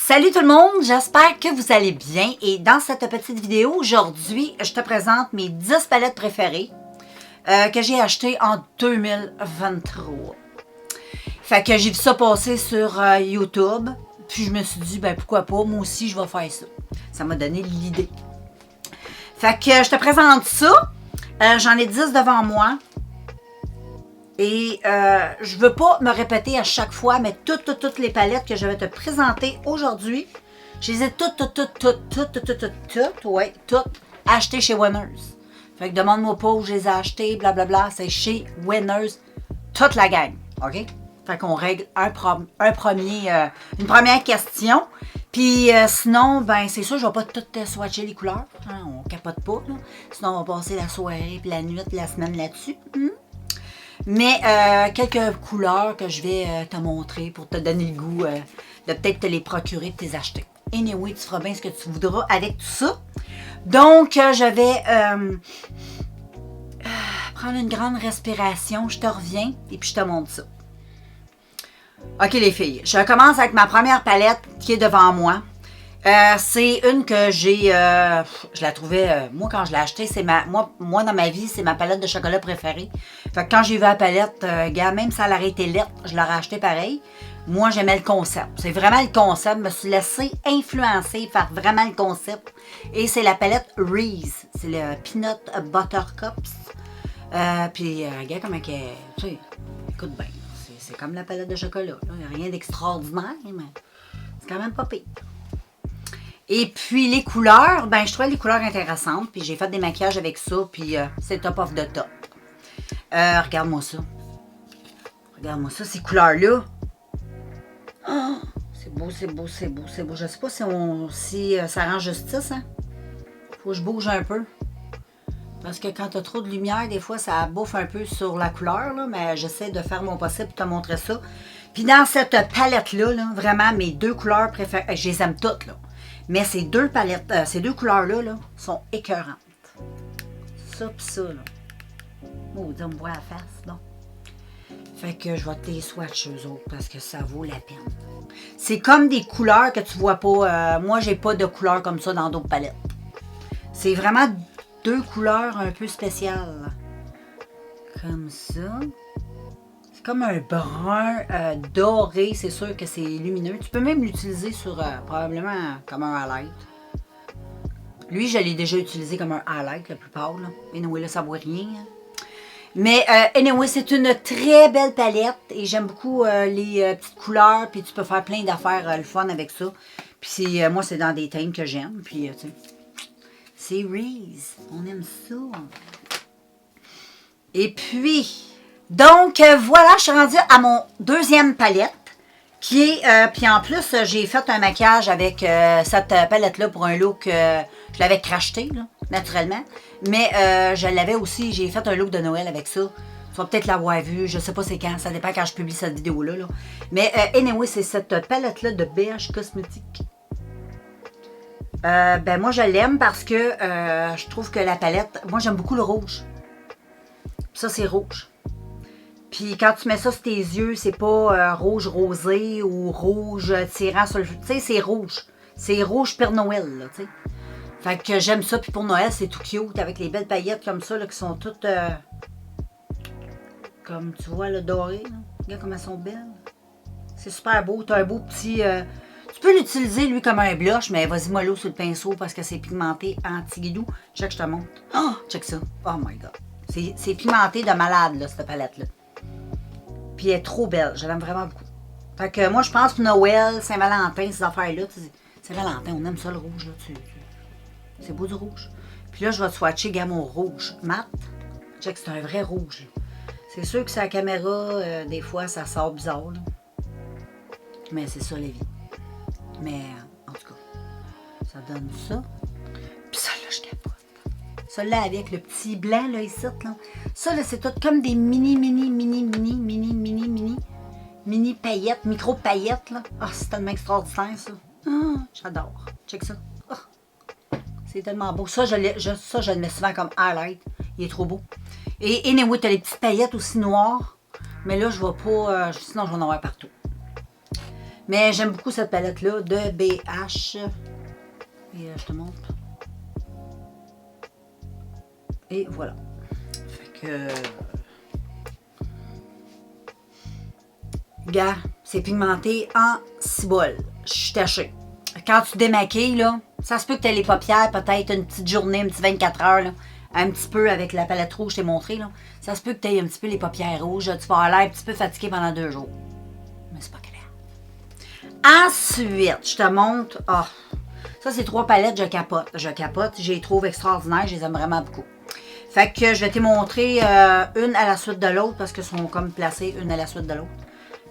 Salut tout le monde, j'espère que vous allez bien et dans cette petite vidéo aujourd'hui, je te présente mes 10 palettes préférées que j'ai achetées en 2023. Fait que j'ai vu ça passer sur YouTube, puis je me suis dit, ben pourquoi pas, moi aussi je vais faire ça. Ça m'a donné l'idée. Fait que je te présente ça, j'en ai 10 devant moi. Et je veux pas me répéter à chaque fois, mais toutes les palettes que je vais te présenter aujourd'hui, je les ai toutes achetées chez Winners. Fait que demande-moi pas où je les ai achetées, blablabla, c'est chez Winners, toute la gang, ok? Fait qu'on règle une première question. Puis sinon, ben c'est sûr, je vais pas toutes swatcher les couleurs, hein, on capote pas, là. Sinon on va passer la soirée, puis la nuit, puis la semaine là-dessus. Mais quelques couleurs que je vais te montrer pour te donner le goût de peut-être te les procurer, de les acheter. Anyway, tu feras bien ce que tu voudras avec tout ça. Donc, je vais prendre une grande respiration. Je te reviens et puis je te montre ça. OK les filles, je commence avec ma première palette qui est devant moi. C'est une que j'ai, je la trouvais, moi quand je l'ai achetée, c'est moi dans ma vie, c'est ma palette de chocolat préférée. Fait que quand j'ai vu la palette, gars, même si elle aurait été lettre, je l'aurais achetée pareil. Moi, j'aimais le concept. C'est vraiment le concept. Je me suis laissée influencer par vraiment le concept. Et c'est la palette Reese. C'est le Peanut Butter Cups. Puis, regarde comment elle, tu sais, écoute bien. C'est comme la palette de chocolat. Il n'y a rien d'extraordinaire, mais c'est quand même pas pire. Et puis les couleurs, ben je trouvais les couleurs intéressantes. Puis j'ai fait des maquillages avec ça. Puis c'est top of the top. Regarde-moi ça. Regarde-moi ça, ces couleurs-là. Oh, c'est beau, c'est beau, c'est beau, c'est beau. Je sais pas si ça rend justice, hein. Faut que je bouge un peu. Parce que quand tu as trop de lumière, des fois, ça bouffe un peu sur la couleur, là, mais j'essaie de faire mon possible pour te montrer ça. Puis dans cette palette-là, là, vraiment, mes deux couleurs préférées, je les aime toutes, là. Mais ces deux palettes, ces deux couleurs-là là, sont écœurantes. Ça pis ça, là. Oh, on me voit la face, non? Fait que je vais te les swatcher eux autres parce que ça vaut la peine. C'est comme des couleurs que tu vois pas. Moi, j'ai pas de couleurs comme ça dans d'autres palettes. C'est vraiment deux couleurs un peu spéciales. Comme ça. C'est comme un brun doré. C'est sûr que c'est lumineux. Tu peux même l'utiliser sur probablement comme un highlight. Lui, je l'ai déjà utilisé comme un highlight, le plus pâle. Là. Anyway, là, ça ne vaut rien. Mais anyway, c'est une très belle palette. Et j'aime beaucoup les petites couleurs. Puis tu peux faire plein d'affaires le fun avec ça. Puis moi, c'est dans des thèmes que j'aime. Puis tu sais, c'est Reese. On aime ça. Et puis, donc voilà, je suis rendue à mon deuxième palette. Qui est, puis en plus, j'ai fait un maquillage avec cette palette-là pour un look, je l'avais cracheté, là, naturellement. Mais je l'avais aussi, j'ai fait un look de Noël avec ça. Tu vas peut-être l'avoir vu, je sais pas c'est quand, ça dépend quand je publie cette vidéo-là. Là. Mais anyway, c'est cette palette-là de BH Cosmétique. Ben moi, je l'aime parce que je trouve que la palette, moi j'aime beaucoup le rouge. Puis ça, c'est rouge. Puis quand tu mets ça sur tes yeux, c'est pas rouge rosé ou rouge tirant sur le... Tu sais, c'est rouge. C'est rouge Père Noël, là, tu sais. Fait que j'aime ça. Puis pour Noël, c'est tout cute avec les belles paillettes comme ça, là, qui sont toutes... comme tu vois, le doré, là. Regarde comme elles sont belles. C'est super beau. T'as un beau petit... Tu peux l'utiliser, lui, comme un blush, mais vas-y mollo sur le pinceau parce que c'est pigmenté anti-guidou. Check, je te montre. Oh, check ça. Oh my God. C'est pigmenté de malade, là, cette palette-là. Puis elle est trop belle. Je l'aime vraiment beaucoup. Fait que moi, je pense que Noël, Saint-Valentin, ces affaires-là, Saint-Valentin, on aime ça le rouge, là. C'est beau du rouge. Puis là, je vais te swatcher gamme au rouge mat. Check, c'est un vrai rouge. C'est sûr que sur la caméra, des fois, ça sort bizarre, là. Mais c'est ça, la vie. Mais, en tout cas, ça donne ça. Puis ça, là, je capote. Celle-là avec le petit blanc, là, ici, là. Ça, là, c'est tout comme des mini paillettes, micro paillettes, là. Ah, c'est tellement extraordinaire, ça. Ah, j'adore. Check ça. Oh, c'est tellement beau. Ça, je le mets souvent comme highlight. Il est trop beau. Et anyway, t'as les petites paillettes aussi noires. Mais là, je vais pas... sinon, je vais en avoir partout. Mais j'aime beaucoup cette palette-là de BH. Et je te montre. Et voilà. Fait que... Gars, c'est pigmenté en cibole. Je suis tachée. Quand tu démaquilles, là, ça se peut que tu aies les paupières, peut-être une petite journée, un petit 24 heures, là, un petit peu avec la palette rouge, je t'ai montré, là. Ça se peut que tu aies un petit peu les paupières rouges, tu vas avoir l'air un petit peu fatigué pendant 2 jours. Mais c'est pas grave. Ensuite, je te montre... Ah, ça, c'est 3 palettes, je capote. Je capote, je les trouve extraordinaires, je les aime vraiment beaucoup. Fait que je vais te montrer une à la suite de l'autre, parce qu'elles sont comme placées une à la suite de l'autre.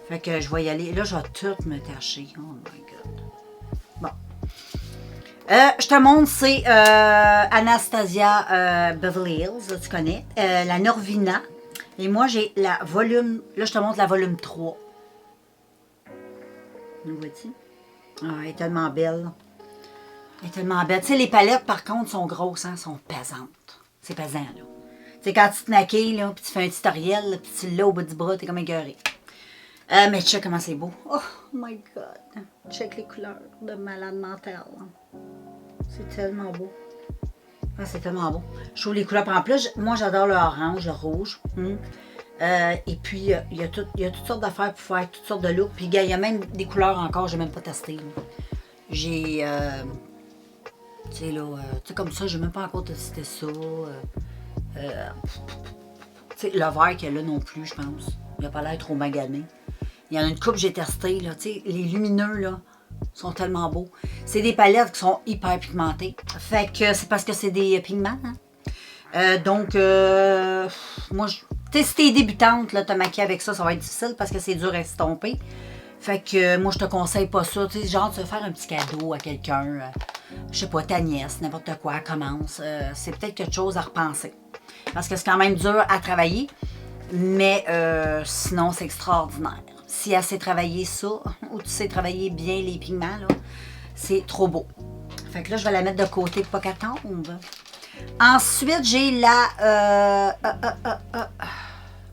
Fait que je vais y aller. Là, je vais tout me tâcher. Oh my God. Bon. Je te montre, c'est Anastasia Beverly Hills, tu connais. La Norvina. Et moi, j'ai la volume... Là, je te montre la volume 3. Nous vois-tu? Ah, elle est tellement belle. Elle est tellement belle. Tu sais, les palettes, par contre, sont grosses, hein, sont pesantes. C'est pesant, là. Tu sais, quand tu te maquilles, là, puis tu fais un tutoriel, là, puis tu l'as au bout du bras, t'es comme égaré. Mais check comment c'est beau. Oh my God. Check les couleurs de malade mental. C'est tellement beau. Ah, c'est tellement beau. Je trouve les couleurs. En plus, moi, j'adore le orange, le rouge. Et puis, il y a toutes sortes d'affaires pour faire toutes sortes de looks. Puis, il y a même des couleurs encore, je n'ai même pas testé. J'ai... tu sais, là, tu sais, comme ça, je n'ai même pas encore testé ça. Tu sais, le vert qu'il y a là non plus, je pense. Il n'a pas l'air trop magané. Il y en a une coupe que j'ai testée, là, tu sais, les lumineux, là, sont tellement beaux. C'est des palettes qui sont hyper pigmentées. Fait que c'est parce que c'est des pigments, hein. Donc, moi, tu sais, si t'es débutante, là, te maquiller avec ça, ça va être difficile parce que c'est dur à estomper. Fait que moi, je te conseille pas ça. Tu sais, genre, tu veux faire un petit cadeau à quelqu'un, je sais pas, ta nièce, n'importe quoi, commence. C'est peut-être quelque chose à repenser. Parce que c'est quand même dur à travailler, mais sinon, c'est extraordinaire. Si elle sait travailler ça, ou tu sais travailler bien les pigments, là, c'est trop beau. Fait que là, je vais la mettre de côté pour pas qu'elle tombe. Ensuite, j'ai la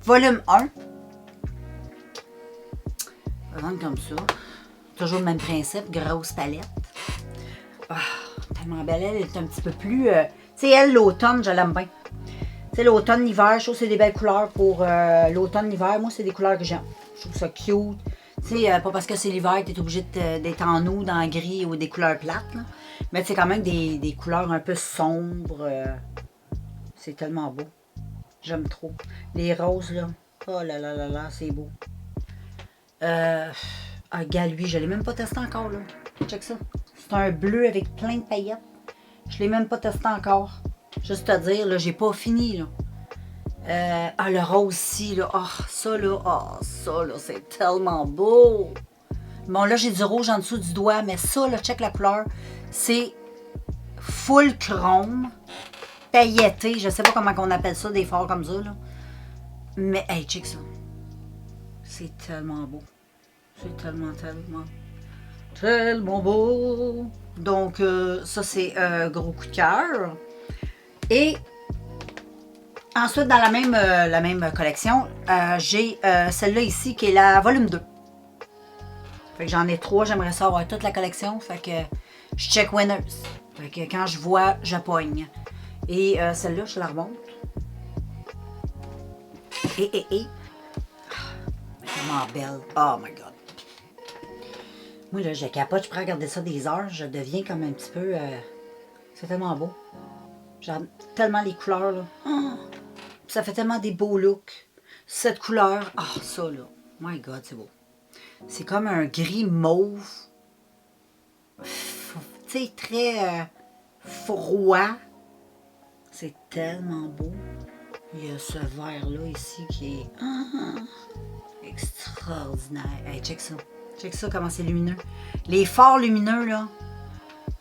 volume 1. Vendre comme ça. Toujours le même principe, grosse palette. Ah, tellement belle. Elle est un petit peu plus... tu sais, elle, l'automne, je l'aime bien. Tu sais, l'automne, l'hiver, je trouve que c'est des belles couleurs pour l'automne, l'hiver. Moi, c'est des couleurs que j'aime. Je trouve ça cute. Tu sais, pas parce que c'est l'hiver que tu es obligé d'être en nude, en gris ou des couleurs plates. Là. Mais c'est quand même des couleurs un peu sombres. C'est tellement beau. J'aime trop. Les roses, là. Oh là là là là, c'est beau. Gars, lui, je ne l'ai même pas testé encore, là. Check ça. C'est un bleu avec plein de paillettes. Je ne l'ai même pas testé encore. Juste à dire, là, j'ai pas fini, là. Le rose aussi, là. Ça, là, c'est tellement beau. Bon, là, j'ai du rouge en dessous du doigt, mais ça, là, check la couleur. C'est full chrome, pailleté. Je sais pas comment on appelle ça, des forts comme ça, là. Mais, hey, check ça. C'est tellement beau. C'est tellement beau. Donc, ça, c'est gros coup de cœur. Et ensuite, dans la même collection, j'ai celle-là ici qui est la volume 2. Fait que j'en ai 3, j'aimerais ça avoir toute la collection. Fait que je check winners. Fait que quand je vois, je pogne. Et celle-là, je la remonte. Et. Tellement belle. Oh my God. Moi, là, je capote, je pourrais regarder ça des heures. Je deviens comme un petit peu... c'est tellement beau. J'aime tellement les couleurs, là. Oh, ça fait tellement des beaux looks. Cette couleur, ça, là. My God, c'est beau. C'est comme un gris mauve. Tu sais, très froid. C'est tellement beau. Il y a ce vert-là ici qui est extraordinaire. Hey, check ça. Check ça, comment c'est lumineux. Les forts lumineux, là,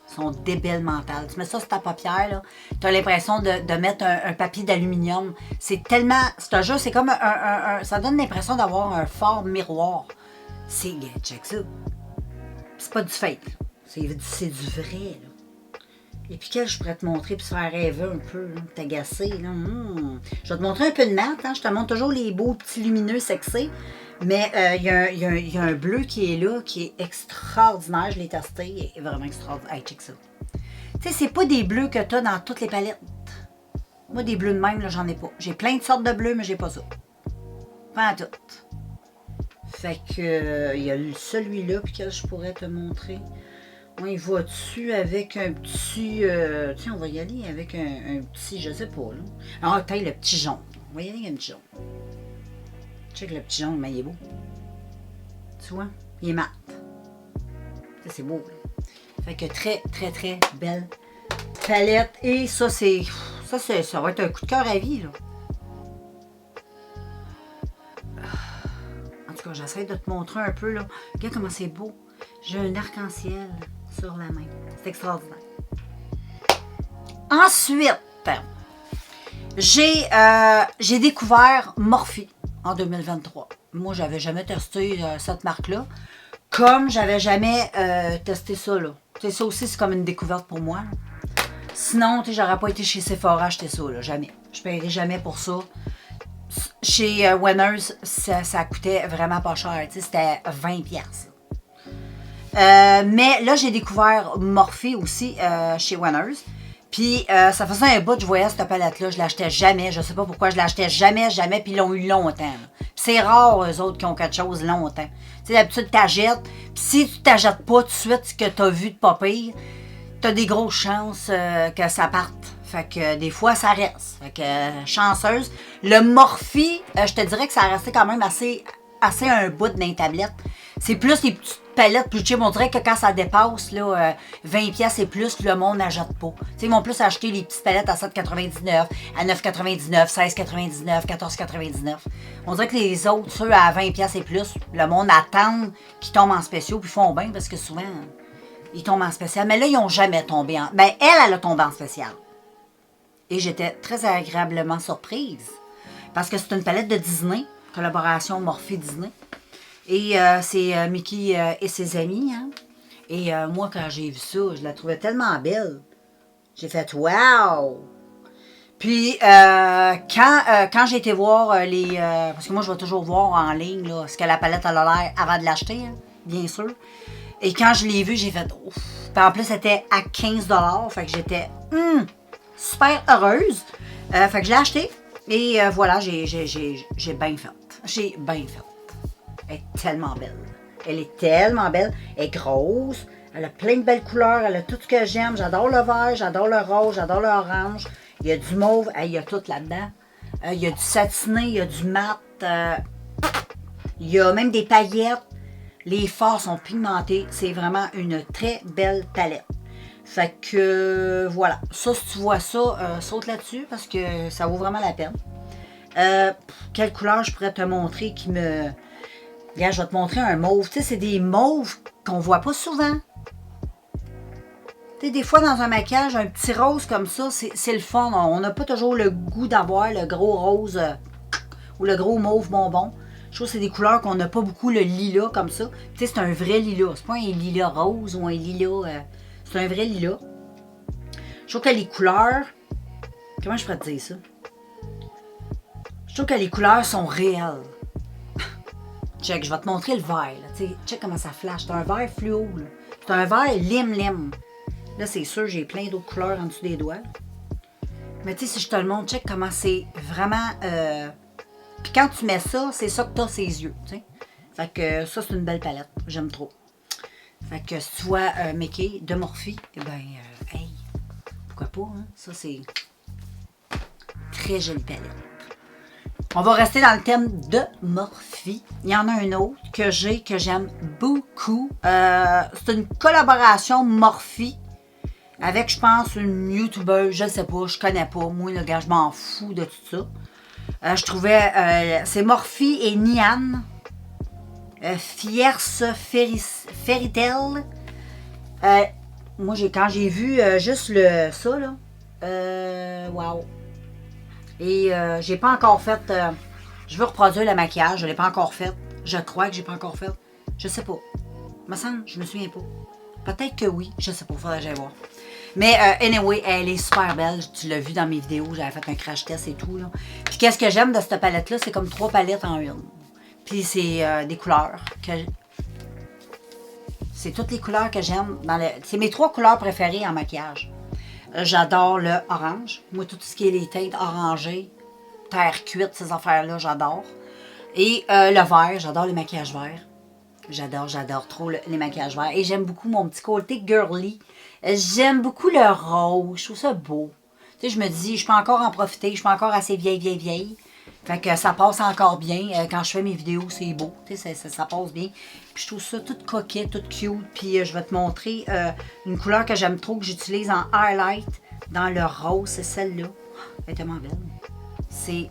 sont débiles mentales. Tu mets ça sur ta paupière, là, tu as l'impression de mettre un papier d'aluminium. C'est tellement... C'est un jeu, c'est comme ça donne l'impression d'avoir un fort miroir. Check ça. C'est pas du fake. C'est du vrai, là. Et puis quelle je pourrais te montrer puis se faire rêver un peu, t'agacer. Je vais te montrer un peu de mat. Je te montre toujours les beaux petits lumineux sexy. Mais il y a un bleu qui est là, qui est extraordinaire. Je l'ai testé, il est vraiment extraordinaire. Hey, check ça. Tu sais, c'est pas des bleus que tu as dans toutes les palettes. Moi, des bleus de même, là, j'en ai pas. J'ai plein de sortes de bleus, mais j'ai pas ça. Pas en tout. Fait que, il y a celui-là, puis que je pourrais te montrer. On y va dessus avec un petit... tiens, on va y aller avec un petit, je sais pas, là. Ah, taille le petit jaune. On va y aller avec un petit jaune. Check le petit jaune, mais il est beau. Tu vois? Il est mat. Ça, c'est beau, là. Fait que très, très, très belle palette. Et ça, c'est... Ça va être un coup de cœur à vie, là. En tout cas, j'essaie de te montrer un peu, là. Regarde comment c'est beau. J'ai un arc-en-ciel sur la main. C'est extraordinaire. Ensuite, j'ai découvert Morphe en 2023. Moi, j'avais jamais testé cette marque-là. Comme j'avais jamais testé ça, là. Tu sais, ça aussi, c'est comme une découverte pour moi, là. Sinon, tu sais, j'aurais pas été chez Sephora acheter ça, là. Jamais. Je paierais jamais pour ça. Chez Winners, ça coûtait vraiment pas cher. Tu sais, c'était 20$. Mais là, j'ai découvert Morphe aussi chez Winners. Puis, ça faisait un bout que je voyais cette palette-là. Je l'achetais jamais. Je sais pas pourquoi je l'achetais jamais. Puis, ils l'ont eu longtemps. C'est rare, eux autres, qui ont quelque chose longtemps. Tu sais, d'habitude, t'achètes. Puis, si tu t'achètes pas tout de suite ce que t'as vu de pas pire, t'as des grosses chances que ça parte. Fait que des fois, ça reste. Fait que chanceuse. Le Morphe, je te dirais que ça restait quand même assez un bout dans les tablettes. C'est plus les petites palettes plus cheap. On dirait que quand ça dépasse là, 20$ et plus, le monde n'achète pas. T'sais, ils vont plus acheter les petites palettes à 7,99, à 9,99, 16,99, 14,99. On dirait que les autres, ceux à 20$ et plus, le monde attend qu'ils tombent en spéciaux puis font bien parce que souvent, ils tombent en spécial. Mais là, ils n'ont jamais tombé en... Ben, elle a tombé en spécial. Et j'étais très agréablement surprise. Parce que c'est une palette de Disney, collaboration Morphe Disney. Et c'est Mickey et ses amis. Hein? Et moi, quand j'ai vu ça, je la trouvais tellement belle. J'ai fait « Wow! » Puis, quand j'ai été voir les... parce que moi, je vais toujours voir en ligne là, ce que la palette a l'air avant de l'acheter, hein, bien sûr. Et quand je l'ai vue, j'ai fait « Ouf! » Puis en plus, c'était à 15$. Fait que j'étais super heureuse. Fait que je l'ai acheté. Et voilà, j'ai bien fait. J'ai bien fait. Elle est tellement belle. Elle est tellement belle. Elle est grosse. Elle a plein de belles couleurs. Elle a tout ce que j'aime. J'adore le vert, j'adore le rose, j'adore l'orange. Il y a du mauve. Il y a tout là-dedans. Il y a du satiné, il y a du mat. Il y a même des paillettes. Les fards sont pigmentés. C'est vraiment une très belle palette. Fait que voilà. Ça, si tu vois ça, saute là-dessus parce que ça vaut vraiment la peine. Quelle couleur je pourrais te montrer qui me... Regarde, je vais te montrer un mauve. Tu sais, c'est des mauves qu'on voit pas souvent. Tu sais, des fois, dans un maquillage, un petit rose comme ça, c'est le fun. On n'a pas toujours le goût d'avoir le gros rose ou le gros mauve bonbon. Je trouve que c'est des couleurs qu'on n'a pas beaucoup, le lilas comme ça. Tu sais, c'est un vrai lilas. C'est pas un lilas rose ou un lilas... c'est un vrai lilas. Je trouve que les couleurs... Comment je pourrais te dire ça? Je trouve que les couleurs sont réelles. Check, je vais te montrer le vert. Là. Check comment ça flash. C'est un vert fluo. C'est un vert lime. Là, c'est sûr, j'ai plein d'autres couleurs en dessous des doigts. Mais tu sais, si je te le montre, check comment c'est vraiment... Puis quand tu mets ça, c'est ça que tu as ses yeux. T'sais. Fait que ça, c'est une belle palette. J'aime trop. Fait que si tu vois Mickey de Morphe, eh ben, hey, pourquoi pas, hein? Ça, c'est très jolie palette. On va rester dans le thème de Morphe. Il y en a un autre que j'aime beaucoup. C'est une collaboration Morphe avec, je pense, une YouTubeuse, je sais pas, je connais pas. Moi, le gars, je m'en fous de tout ça. Je trouvais, c'est Morphe et Nian. Fierce Fairytale. Moi, quand j'ai vu juste ça, là, wow. Et j'ai pas encore fait... je veux reproduire le maquillage, je l'ai pas encore fait. Je crois que j'ai pas encore fait. Je sais pas. Me semble, je me souviens pas. Peut-être que oui. Je sais pas, faudrait que j'aille voir. Mais anyway, elle est super belle. Tu l'as vu dans mes vidéos, j'avais fait un crash test et tout. Là. Puis qu'est-ce que j'aime de cette palette-là, c'est comme 3 palettes en une. Puis c'est des couleurs que... C'est toutes les couleurs que j'aime. C'est mes 3 couleurs préférées en maquillage. J'adore le orange. Moi, tout ce qui est les teintes orangées, terre cuite, ces affaires-là, j'adore. Et le vert, j'adore le maquillage vert. J'adore trop les maquillages verts. Et j'aime beaucoup mon petit côté girly. J'aime beaucoup le rose. Je trouve ça beau. Tu sais, je me dis, je peux encore en profiter. Je suis encore assez vieille. Fait que ça passe encore bien. Quand je fais mes vidéos, c'est beau. Tu sais, ça passe bien. Puis je trouve ça toute coquette, toute cute. Puis je vais te montrer une couleur que j'aime trop, que j'utilise en highlight dans le rose. C'est celle-là. Elle est tellement belle. C'est...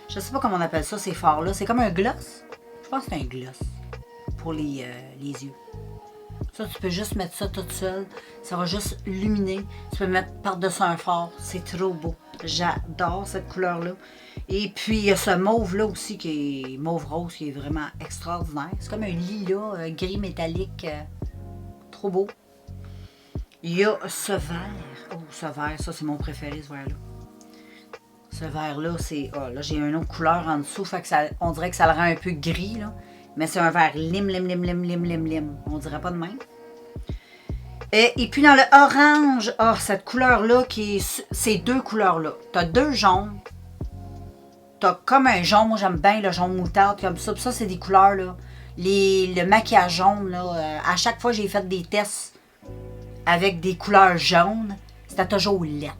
Je sais pas comment on appelle ça, ces fards-là. C'est comme un gloss. Je pense que c'est un gloss pour les yeux. Ça, tu peux juste mettre ça toute seule. Ça va juste illuminer. Tu peux mettre par-dessus un fard. C'est trop beau. J'adore cette couleur-là. Et puis, il y a ce mauve-là aussi, qui est mauve-rose, qui est vraiment extraordinaire. C'est comme un lilas gris métallique. Trop beau. Il y a ce vert. Oh, ce vert, ça, c'est mon préféré, ce vert-là. Ce vert-là, c'est... Oh, là, j'ai une autre couleur en dessous. Fait que ça, on dirait que ça le rend un peu gris, là. Mais c'est un vert lim. On dirait pas de même. Et puis dans le orange, cette couleur-là, ces 2 couleurs-là. Tu as 2 jaunes. Tu as comme un jaune. Moi, j'aime bien le jaune moutarde comme ça. Puis ça, c'est des couleurs, là. Le maquillage jaune, là. À chaque fois, j'ai fait des tests avec des couleurs jaunes. C'était toujours laid.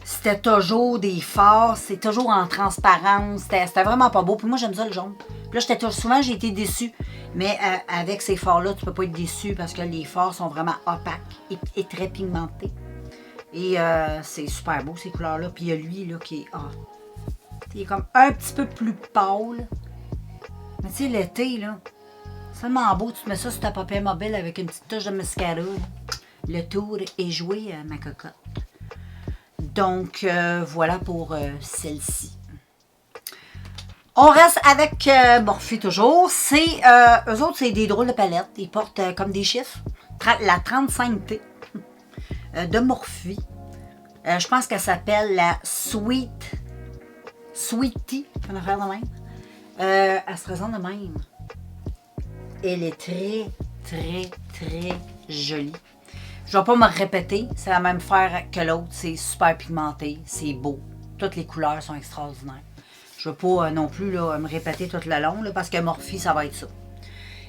C'était toujours des fards, c'est toujours en transparence. C'était vraiment pas beau. Puis moi, j'aime ça le jaune. Puis là, souvent, j'ai été déçue. Mais avec ces fards-là, tu peux pas être déçu parce que les fards sont vraiment opaques et très pigmentés. Et c'est super beau, ces couleurs-là. Puis il y a lui, là, qui est... il est comme un petit peu plus pâle. Mais tu sais, l'été, là, c'est tellement beau. Tu te mets ça sur ta paupière mobile avec une petite touche de mascara. Le tour est joué, ma cocotte. Donc, voilà pour celle-ci. On reste avec Morphe toujours. Eux autres, c'est des drôles de palettes. Ils portent comme des chiffres. La 35T de Morphe. Je pense qu'elle s'appelle la Sweetie. On a faire de même. Elle se présente de même. Elle est très jolie. Je ne vais pas me répéter, c'est la même faire que l'autre, c'est super pigmenté, c'est beau. Toutes les couleurs sont extraordinaires. Je ne veux pas non plus là, me répéter tout le long, là, parce que Morphe, ça va être ça.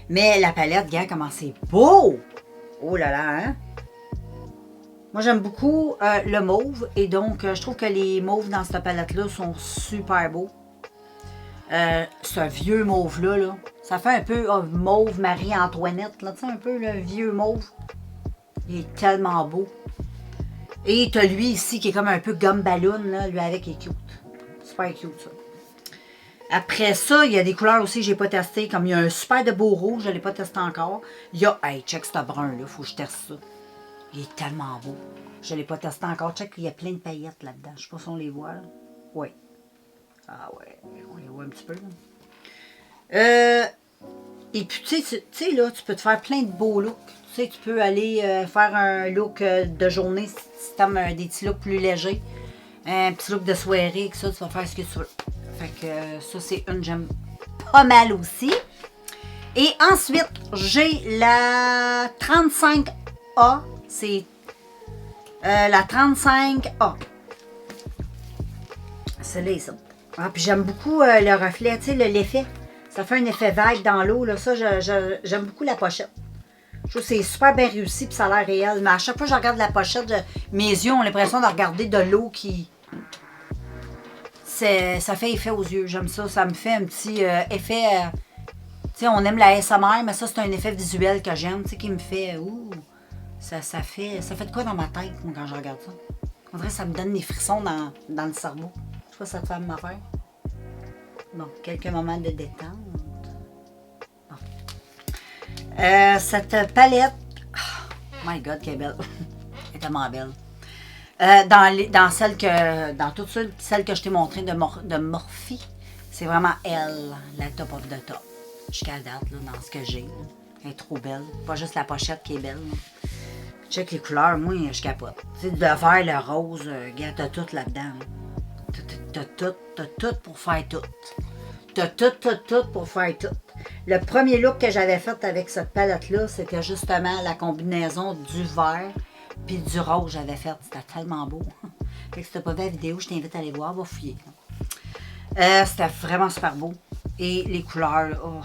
Mais la palette, regarde comment c'est beau! Oh là là, hein? Moi, j'aime beaucoup le mauve, et donc je trouve que les mauves dans cette palette-là sont super beaux. Ce vieux mauve-là, là, ça fait un peu mauve Marie-Antoinette, là, tu sais, un peu le vieux mauve. Il est tellement beau. Et tu as lui ici qui est comme un peu gomme ballon, là, lui avec, il est cute. Super cute, ça. Après ça, il y a des couleurs aussi que je n'ai pas testées. Comme il y a un super de beau rouge, je ne l'ai pas testé encore. Il y a, hey, check ce brun-là, il faut que je teste ça. Il est tellement beau. Je ne l'ai pas testé encore. Check, il y a plein de paillettes là-dedans. Je ne sais pas si on les voit, là. Oui. Ah ouais, on les voit un petit peu, là. Et puis, tu sais, là, tu peux te faire plein de beaux looks. Tu sais, tu peux aller faire un look de journée si tu aimes des petits looks plus légers. Un petit look de soirée, avec ça, tu vas faire ce que tu veux. Fait que ça, c'est une que j'aime pas mal aussi. Et ensuite, j'ai la 35A. C'est la 35A. Celle-là, ça. Ah, puis j'aime beaucoup le reflet, tu sais, l'effet. Ça fait un effet vague dans l'eau, là. Ça, j'aime beaucoup la pochette. Je trouve que c'est super bien réussi, puis ça a l'air réel. Mais à chaque fois que je regarde la pochette, mes yeux ont l'impression de regarder de l'eau qui... Ça fait effet aux yeux. J'aime ça. Ça me fait un petit effet... tu sais, on aime la ASMR, mais ça, c'est un effet visuel que j'aime, tu sais, qui me fait... Ouh, ça fait de quoi dans ma tête, moi, quand je regarde ça? On dirait que ça me donne des frissons dans le cerveau. Je sais pas si ça te fait la même affaire. Bon, quelques moments de détente. Bon. Cette palette... Oh my God, qu'elle est belle. Elle est tellement belle. Dans toutes celles que je t'ai montrées de Morphe, c'est vraiment elle, la top of the top. Jusqu'à la date, là, dans ce que j'ai. Elle est trop belle. Pas juste la pochette qui est belle. Là. Check les couleurs, moi, je capote. Tu sais, le vert, le rose, regarde, t'as tout là-dedans. T'as tout pour faire tout. T'as tout pour faire tout. Le premier look que j'avais fait avec cette palette-là, c'était justement la combinaison du vert puis du rose que j'avais fait. C'était tellement beau. Fait que si t'as pas vu la vidéo, je t'invite à aller voir, va fouiller. C'était vraiment super beau. Et les couleurs, oh.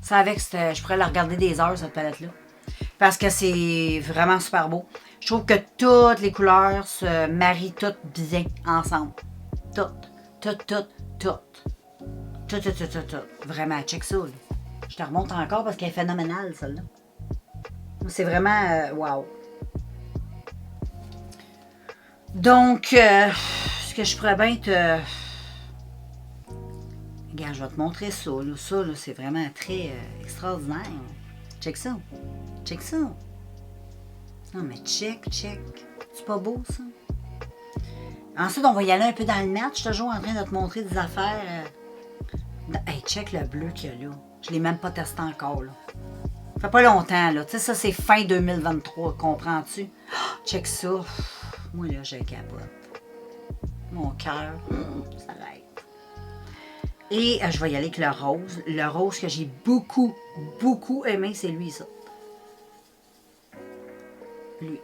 Ça avec que je pourrais la regarder des heures, cette palette-là. Parce que c'est vraiment super beau. Je trouve que toutes les couleurs se marient toutes bien ensemble. Toutes. Tout. Vraiment, check ça. Là. Je te remonte encore parce qu'elle est phénoménale, celle-là. C'est vraiment... wow. Donc, ce que je pourrais bien te... Regarde, je vais te montrer ça. Là. Ça, là, c'est vraiment très extraordinaire. Check ça. Check ça. Non, mais check. C'est pas beau, ça? Ensuite, on va y aller un peu dans le match. Je suis toujours en train de te montrer des affaires. Hey, check le bleu qu'il y a là. Je l'ai même pas testé encore, là. Ça fait pas longtemps, là. Tu sais, ça, c'est fin 2023, comprends-tu? Oh, check ça. Moi, là, j'ai capote. Mon cœur s'arrête. Et je vais y aller avec le rose. Le rose que j'ai beaucoup aimé, c'est lui, ça. Lui.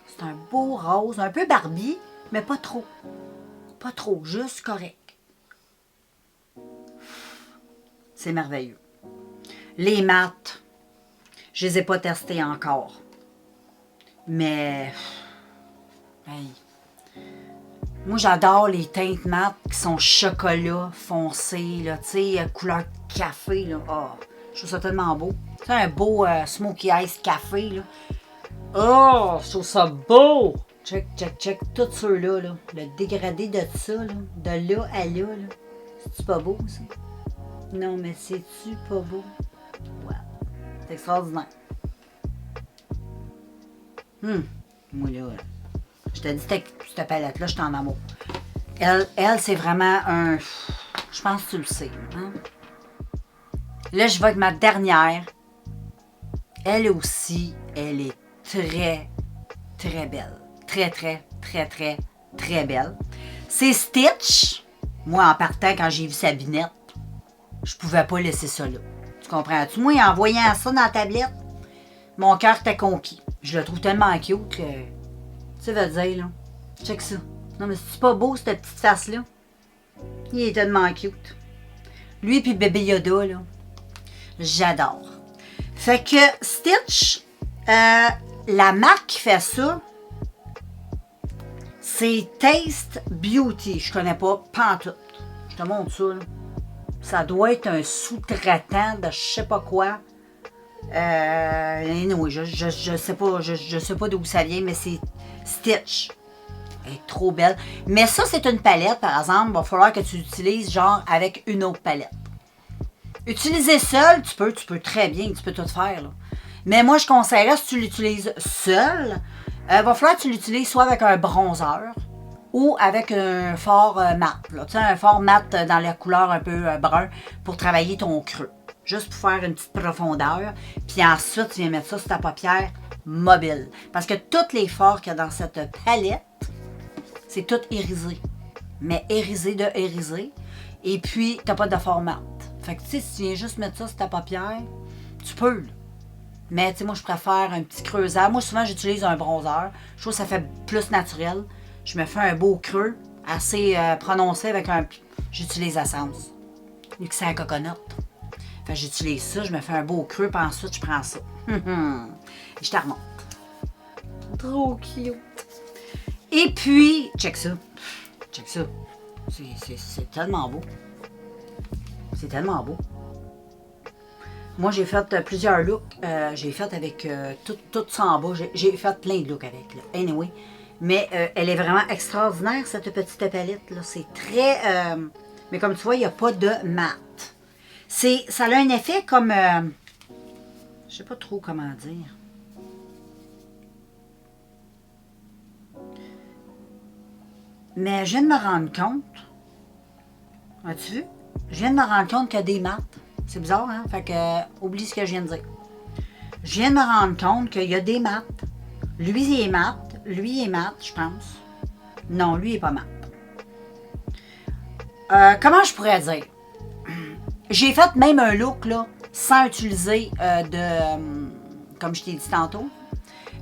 C'est un beau rose, un peu Barbie, mais pas trop. Pas trop, juste correct. C'est merveilleux. Les mattes, je les ai pas testés encore. Mais, hey. Moi, j'adore les teintes mates qui sont chocolat foncé, là, tu sais, couleur café, là. Oh, je trouve ça tellement beau. C'est un beau smoky ice café, là. Oh, je trouve ça beau! Check. Tout ceux-là, là. Le dégradé de ça, là. De là à là, là. C'est-tu pas beau, ça? Non, mais c'est-tu pas beau? Ouais. C'est extraordinaire. Moi, là, je te dis, cette palette-là, je suis en amour. Elle c'est vraiment un... Je pense que tu le sais. Hein? Là, je vais avec ma dernière. Elle aussi, elle est très belle. Très belle. C'est Stitch. Moi, en partant, quand j'ai vu sa binette, je pouvais pas laisser ça là. Tu comprends-tu? Moi, en voyant ça dans la tablette, mon cœur était conquis. Je le trouve tellement cute que... Tu veux dire, là. Check ça. Non, mais c'est pas beau, cette petite face-là? Il est tellement cute. Lui puis bébé Yoda, là. J'adore. Fait que Stitch, la marque qui fait ça, c'est Taste Beauty. Je connais pas, pantoute. Je te montre ça, là. Ça doit être un sous-traitant de je sais pas quoi. Anyway, je sais pas d'où ça vient, mais c'est Stitch. Elle est trop belle. Mais ça, c'est une palette, par exemple. Il va falloir que tu l'utilises genre avec une autre palette. Utiliser seul, tu peux très bien, tu peux tout faire. Là. Mais moi, je conseillerais, si tu l'utilises seul, il va falloir que tu l'utilises soit avec un bronzer ou avec un fard mat. Tu sais, un fard mat dans la couleur un peu brun pour travailler ton creux. Juste pour faire une petite profondeur. Puis ensuite, tu viens mettre ça sur ta paupière mobile. Parce que tous les fards qu'il y a dans cette palette, c'est tout irisé. Mais irisé de irisé. Et puis, tu n'as pas de fard mat. Fait que tu sais, si tu viens juste mettre ça sur ta paupière, tu peux. Là. Mais tu sais, moi, je préfère un petit creuseur. Moi, souvent, j'utilise un bronzer. Je trouve que ça fait plus naturel. Je me fais un beau creux, assez prononcé avec un... J'utilise Essence. Vu que c'est un coconut. Fait que j'utilise ça, je me fais un beau creux, puis ensuite, je prends ça. Et je te remonte. Trop cute. Et puis, check ça. C'est tellement beau. C'est tellement beau. Moi, j'ai fait plusieurs looks. J'ai fait avec tout ça en bas. J'ai fait plein de looks avec. Là. Anyway. Mais elle est vraiment extraordinaire, cette petite palette. Là. C'est très... mais comme tu vois, il n'y a pas de mat. Ça a un effet comme... je sais pas trop comment dire. Mais je viens de me rendre compte. As-tu vu? Je viens de me rendre compte qu'il y a des mattes. C'est bizarre, hein? Fait que, oublie ce que je viens de dire. Je viens de me rendre compte qu'il y a des maths. Lui, il est mat. Lui, il est mat, je pense. Non, lui, il est pas mat. Comment je pourrais dire? J'ai fait même un look, là, sans utiliser comme je t'ai dit tantôt,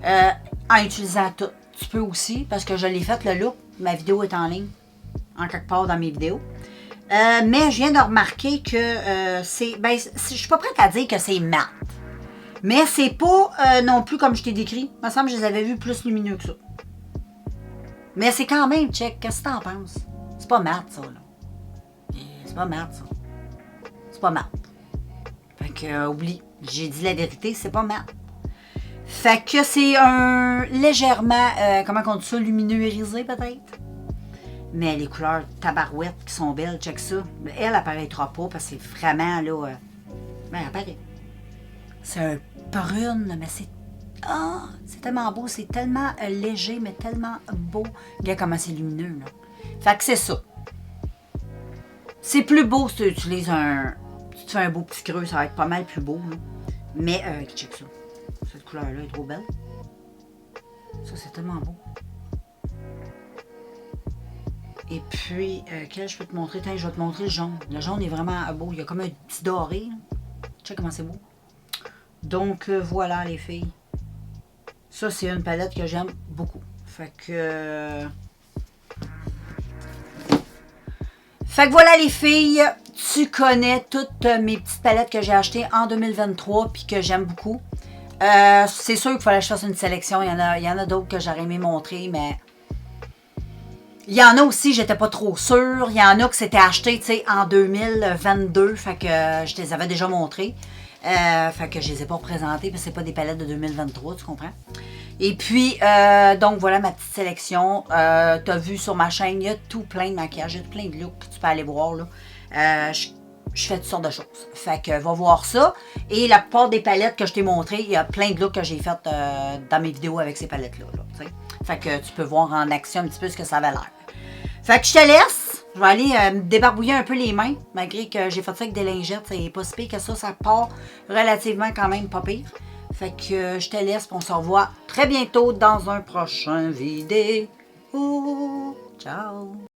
en utilisant tout. Tu peux aussi, parce que je l'ai fait le look. Ma vidéo est en ligne, en quelque part dans mes vidéos. Mais je viens de remarquer que c'est... Ben, je suis pas prête à dire que c'est mat. Mais c'est pas non plus comme je t'ai décrit. Il me semble que je les avais vus plus lumineux que ça. Mais c'est quand même, check. Qu'est-ce que t'en penses? C'est pas mat, ça, là. C'est pas mat, ça. C'est pas mat. Fait que, oublie. J'ai dit la vérité, c'est pas mat. Fait que c'est un légèrement, comment on dit ça, lumineux irisé, peut-être? Mais les couleurs tabarouettes qui sont belles, check ça. Elle apparaîtra pas parce que c'est vraiment, là... ben, elle apparaît. C'est un prune, mais c'est... Ah, c'est tellement beau, c'est tellement léger, mais tellement beau. Regarde comment c'est lumineux, là. Fait que c'est ça. C'est plus beau si tu utilises un... Si tu fais un beau petit creux, ça va être pas mal plus beau, là. Mais, check ça. Cette couleur-là est trop belle. Ça, c'est tellement beau. Et puis, quel je peux te montrer? Tiens, je vais te montrer le jaune. Le jaune est vraiment beau. Il y a comme un petit doré, là. Check comment c'est beau. Donc, voilà, les filles. Ça, c'est une palette que j'aime beaucoup. Fait que voilà, les filles. Tu connais toutes mes petites palettes que j'ai achetées en 2023 puis que j'aime beaucoup. C'est sûr qu'il fallait que je fasse une sélection. Il y en a d'autres que j'aurais aimé montrer, mais... Il y en a aussi, j'étais pas trop sûre. Il y en a que c'était acheté, tu sais, en 2022. Fait que je les avais déjà montrés. Fait que je les ai pas représentées parce que c'est pas des palettes de 2023, tu comprends? Et puis, donc voilà ma petite sélection. T'as vu sur ma chaîne, il y a tout plein de maquillage, il y a plein de looks que tu peux aller voir, là. Je fais toutes sortes de choses. Fait que va voir ça. Et la plupart des palettes que je t'ai montrées, il y a plein de looks que j'ai faites dans mes vidéos avec ces palettes-là. Là, fait que tu peux voir en action un petit peu ce que ça avait l'air. Fait que je te laisse. Je vais aller me débarbouiller un peu les mains, malgré que j'ai fait ça avec des lingettes. C'est pas si pire que ça part relativement quand même pas pire. Fait que je te laisse, on se revoit très bientôt dans un prochain vidéo. Ciao!